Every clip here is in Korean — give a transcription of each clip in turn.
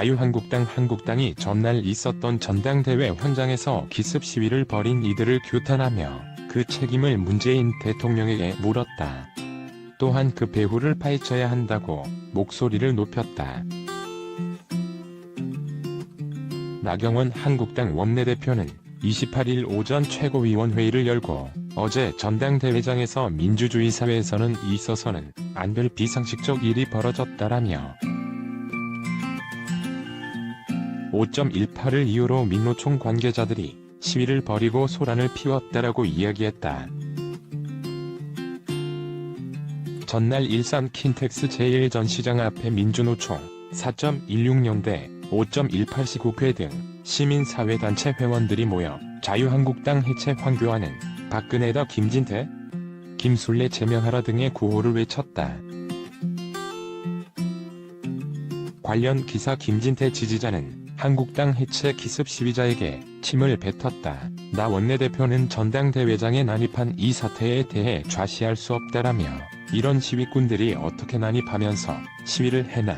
자유한국당 한국당이 전날 있었던 전당대회 현장에서 기습 시위를 벌인 이들을 규탄하며 그 책임을 문재인 대통령에게 물었다. 또한 그 배후를 파헤쳐야 한다고 목소리를 높였다. 나경원 한국당 원내대표는 28일 오전 최고위원회의를 열고 어제 전당대회장에서 민주주의 사회에서는 있어서는 안 될 비상식적 일이 벌어졌다라며 5.18을 이유로 민노총 관계자들이 시위를 벌이고 소란을 피웠다라고 이야기했다. 전날 일산 킨텍스 제1전 시장 앞에 민주노총 4.16년대 5.18 시국회 등 시민사회단체 회원들이 모여 자유한국당 해체 황교안은 박근혜다 김진태, 김술래 제명하라 등의 구호를 외쳤다. 관련 기사 김진태 지지자는 한국당 해체 기습 시위자에게 침을 뱉었다. 나 원내대표는 전당대회장에 난입한 이 사태에 대해 좌시할 수 없다라며 이런 시위꾼들이 어떻게 난입하면서 시위를 해나.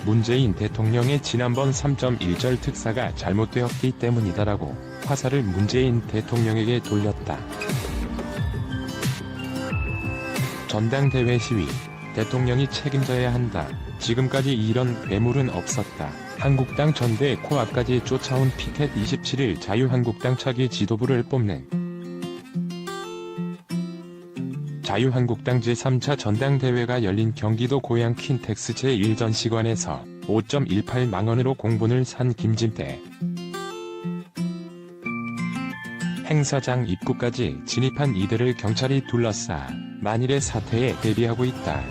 문재인 대통령의 지난번 3.1절 특사가 잘못되었기 때문이다라고 화살을 문재인 대통령에게 돌렸다. 전당대회 시위, 대통령이 책임져야 한다. 지금까지 이런 괴물은 없었다. 한국당 전대 코앞까지 쫓아온 피켓 27일 자유한국당 차기 지도부를 뽑는 자유한국당 제3차 전당대회가 열린 경기도 고양 킨텍스 제1전 시관에서 5.18만원으로 공분을 산 김진태 행사장 입구까지 진입한 이들을 경찰이 둘러싸 만일의 사태에 대비하고 있다.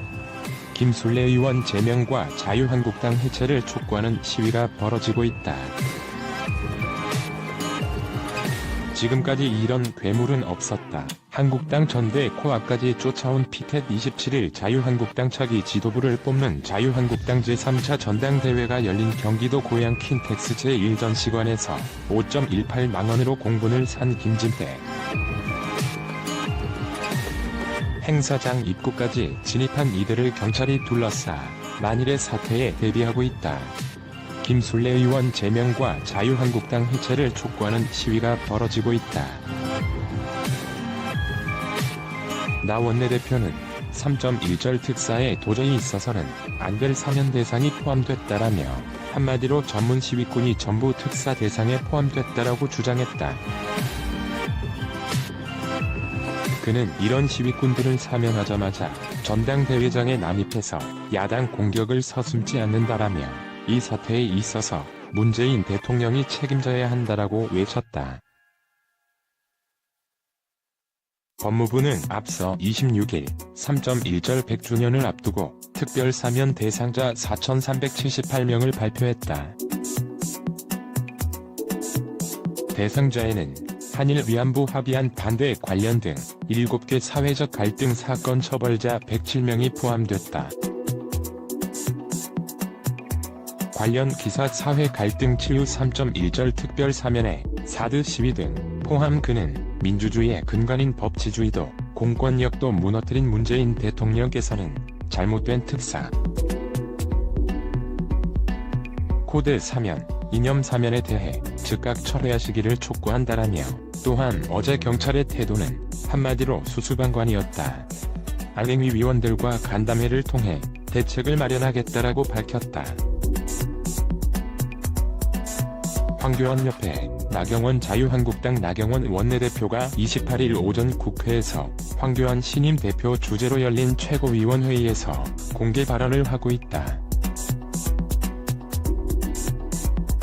김술래 의원 제명과 자유한국당 해체를 촉구하는 시위가 벌어지고 있다. 지금까지 이런 괴물은 없었다. 한국당 전대 코앞까지 쫓아온 피켓 27일 자유한국당 차기 지도부를 뽑는 자유한국당 제3차 전당대회가 열린 경기도 고양 킨텍스 제1전 시관에서 5.18만원으로 공분을 산 김진태 행사장 입구까지 진입한 이들을 경찰이 둘러싸 만일의 사태에 대비하고 있다. 김술래 의원 제명과 자유한국당 해체를 촉구하는 시위가 벌어지고 있다. 나 원내대표는 3.1절 특사에 도저히 있어서는 안 될 사면 대상이 포함됐다라며 한마디로 전문 시위꾼이 전부 특사 대상에 포함됐다라고 주장했다. 그는 이런 시위꾼들을 사면하자마자 전당대회장에 난입해서 야당 공격을 서슴지 않는다라며 이 사태에 있어서 문재인 대통령이 책임져야 한다라고 외쳤다. 법무부는 앞서 26일 3.1절 100주년을 앞두고 특별 사면 대상자 4,378명을 발표했다. 대상자에는 한일 위안부 합의안 반대 관련 등 7개 사회적 갈등 사건 처벌자 107명이 포함됐다. 관련 기사 사회 갈등 치유 3.1절 특별 사면에 사드 시위 등 포함. 그는 민주주의의 근간인 법치주의도 공권력도 무너뜨린 문재인 대통령께서는 잘못된 특사, 코드 사면, 이념 사면에 대해 즉각 철회하시기를 촉구한다라며 또한 어제 경찰의 태도는 한마디로 수수방관이었다. 안행위 위원들과 간담회를 통해 대책을 마련하겠다라고 밝혔다. 황교안 옆에 나경원 자유한국당 나경원 원내대표가 28일 오전 국회에서 황교안 신임 대표 주재로 열린 최고위원회의에서 공개 발언을 하고 있다.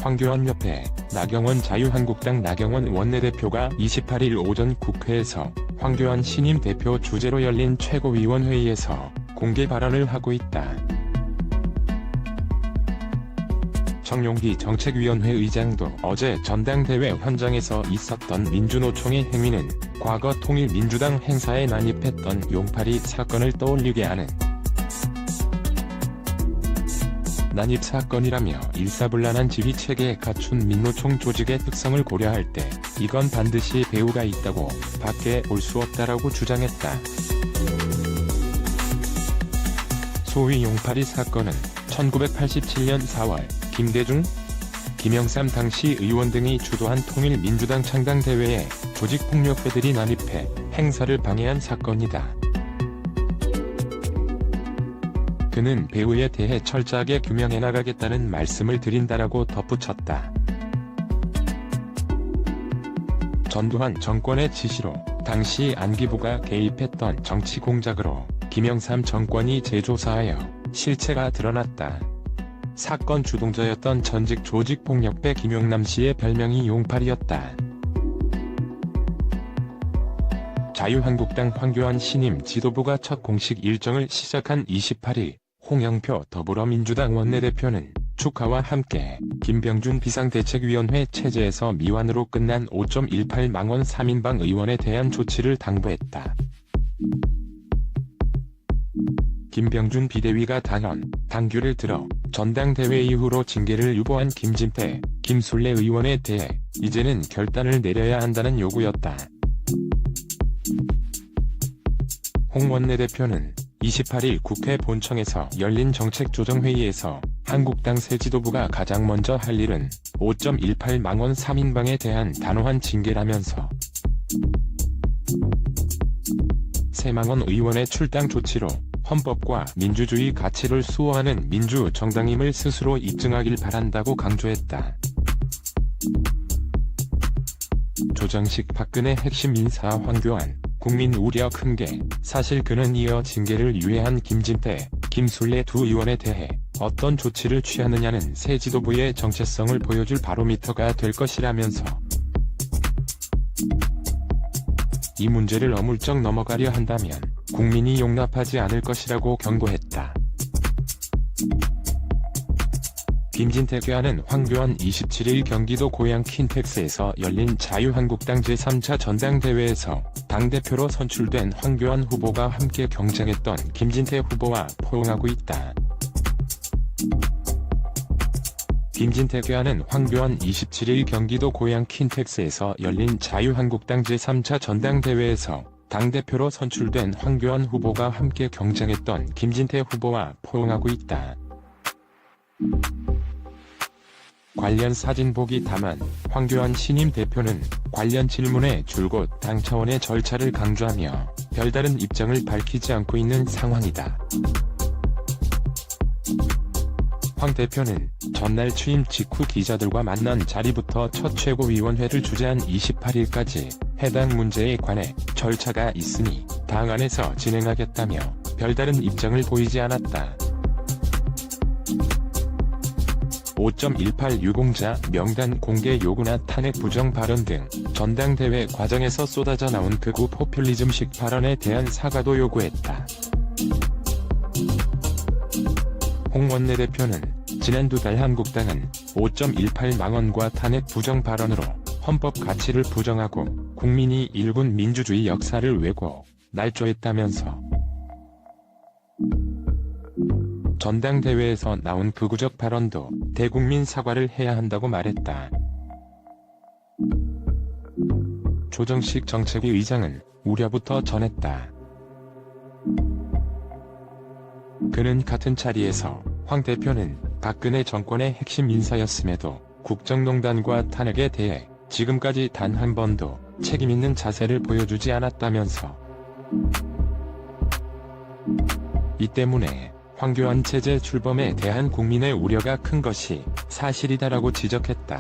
황교안 옆에 나경원 자유한국당 나경원 원내대표가 28일 오전 국회에서 황교안 신임 대표 주재로 열린 최고위원회의에서 공개 발언을 하고 있다. 정용기 정책위원회 의장도 어제 전당대회 현장에서 있었던 민주노총의 행위는 과거 통일민주당 행사에 난입했던 용팔이 사건을 떠올리게 하는 난입사건이라며 일사불란한 지휘체계에 갖춘 민노총 조직의 특성을 고려할 때 이건 반드시 배후가 있다고 밖에 볼 수 없다라고 주장했다. 소위 용팔이 사건은 1987년 4월 김대중, 김영삼 당시 의원 등이 주도한 통일민주당 창당대회에 조직폭력배들이 난입해 행사를 방해한 사건이다. 그는 배후에 대해 철저하게 규명해 나가겠다는 말씀을 드린다라고 덧붙였다. 전두환 정권의 지시로 당시 안기부가 개입했던 정치 공작으로 김영삼 정권이 재조사하여 실체가 드러났다. 사건 주동자였던 전직 조직폭력배 김용남 씨의 별명이 용팔이었다. 자유한국당 황교안 신임 지도부가 첫 공식 일정을 시작한 28일 홍영표 더불어민주당 원내대표는 축하와 함께 김병준 비상대책위원회 체제에서 미완으로 끝난 5.18망원 3인방 의원에 대한 조치를 당부했다. 김병준 비대위가 당규를 들어 전당대회 이후로 징계를 유보한 김진태, 김술래 의원에 대해 이제는 결단을 내려야 한다는 요구였다. 홍 원내대표는 28일 국회 본청에서 열린 정책조정회의에서 한국당 새 지도부가 가장 먼저 할 일은 5.18망원 3인방에 대한 단호한 징계라면서 새망원 의원의 출당 조치로 헌법과 민주주의 가치를 수호하는 민주정당임을 스스로 입증하길 바란다고 강조했다. 조정식 박근혜 핵심 인사 황교안, 국민 우려 큰 게 사실 그는 이어 징계를 유예한 김진태, 김술래 두 의원에 대해 어떤 조치를 취하느냐는 새 지도부의 정체성을 보여줄 바로미터가 될 것이라면서 이 문제를 어물쩍 넘어가려 한다면 국민이 용납하지 않을 것이라고 경고했다. 김진태 꾀하는 황교안 27일 경기도 고양 킨텍스에서 열린 자유한국당 제3차 전당대회에서 당대표로 선출된 황교안 후보가 함께 경쟁했던 김진태 후보와 포옹하고 있다. 김진태 꾀하는 황교안 27일 경기도 고양 킨텍스에서 열린 자유한국당 제3차 전당대회에서 당대표로 선출된 황교안 후보가 함께 경쟁했던 김진태 후보와 포옹하고 있다. 관련 사진 보기 다만 황교안 신임 대표는 관련 질문에 줄곧 당 차원의 절차를 강조하며 별다른 입장을 밝히지 않고 있는 상황이다. 황 대표는 전날 취임 직후 기자들과 만난 자리부터 첫 최고위원회를 주재한 28일까지 해당 문제에 관해 절차가 있으니 당 안에서 진행하겠다며 별다른 입장을 보이지 않았다. 5.18 유공자 명단 공개 요구나 탄핵 부정 발언 등 전당대회 과정에서 쏟아져 나온 극우 포퓰리즘식 발언에 대한 사과도 요구했다. 홍 원내대표는 지난 두 달 한국당은 5.18망언과 탄핵 부정 발언으로 헌법 가치를 부정하고 국민이 일군 민주주의 역사를 왜곡, 날조했다면서 전당대회에서 나온 극우적 발언도 대국민 사과를 해야 한다고 말했다. 조정식 정책위 의장은 우려부터 전했다. 그는 같은 자리에서 황 대표는 박근혜 정권의 핵심 인사였음에도 국정농단과 탄핵에 대해 지금까지 단 한 번도 책임있는 자세를 보여주지 않았다면서 이 때문에 황교안 체제 출범에 대한 국민의 우려가 큰 것이 사실이다라고 지적했다.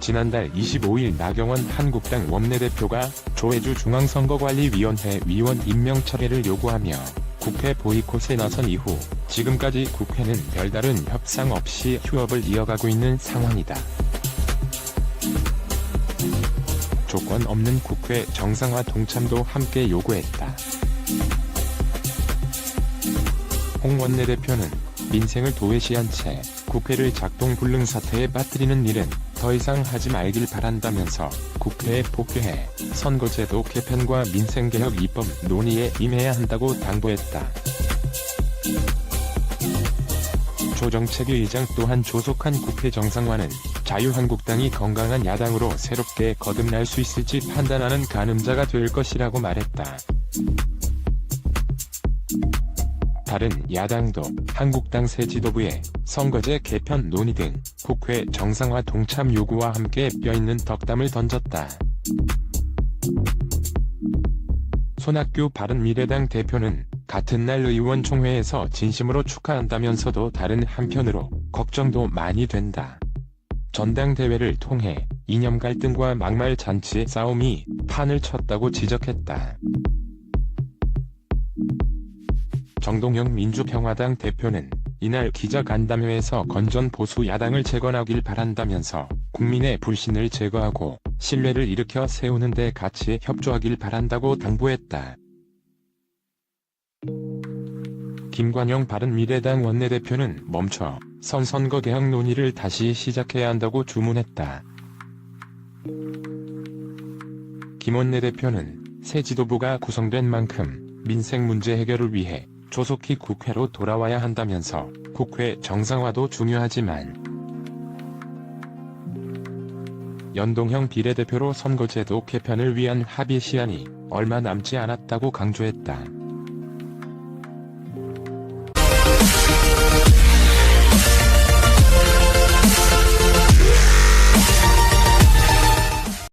지난달 25일 나경원 한국당 원내대표가 조혜주 중앙선거관리위원회 위원 임명 철회를 요구하며 국회 보이콧에 나선 이후 지금까지 국회는 별다른 협상 없이 휴업을 이어가고 있는 상황이다. 조건 없는 국회 정상화 동참도 함께 요구했다. 홍 원내대표는 민생을 도외시한 채 국회를 작동불능 사태에 빠뜨리는 일은 더 이상 하지 말길 바란다면서 국회에 복귀해 선거제도 개편과 민생개혁 입법 논의에 임해야 한다고 당부했다. 조정책위 의장 또한 조속한 국회 정상화는 자유한국당이 건강한 야당으로 새롭게 거듭날 수 있을지 판단하는 가늠자가 될 것이라고 말했다. 다른 야당도 한국당 새 지도부의 선거제 개편 논의 등 국회 정상화 동참 요구와 함께 뼈있는 덕담을 던졌다. 손학규 바른미래당 대표는 같은 날 의원총회에서 진심으로 축하한다면서도 다른 한편으로 걱정도 많이 된다. 전당대회를 통해 이념 갈등과 막말 잔치 싸움이 판을 쳤다고 지적했다. 정동영 민주평화당 대표는 이날 기자간담회에서 건전 보수 야당을 재건하길 바란다면서 국민의 불신을 제거하고 신뢰를 일으켜 세우는 데 같이 협조하길 바란다고 당부했다. 김관영 바른미래당 원내대표는 멈춰 선거 개혁 논의를 다시 시작해야 한다고 주문했다. 김 원내대표는 새 지도부가 구성된 만큼 민생 문제 해결을 위해 조속히 국회로 돌아와야 한다면서 국회 정상화도 중요하지만 연동형 비례대표로 선거제도 개편을 위한 합의 시한이 얼마 남지 않았다고 강조했다.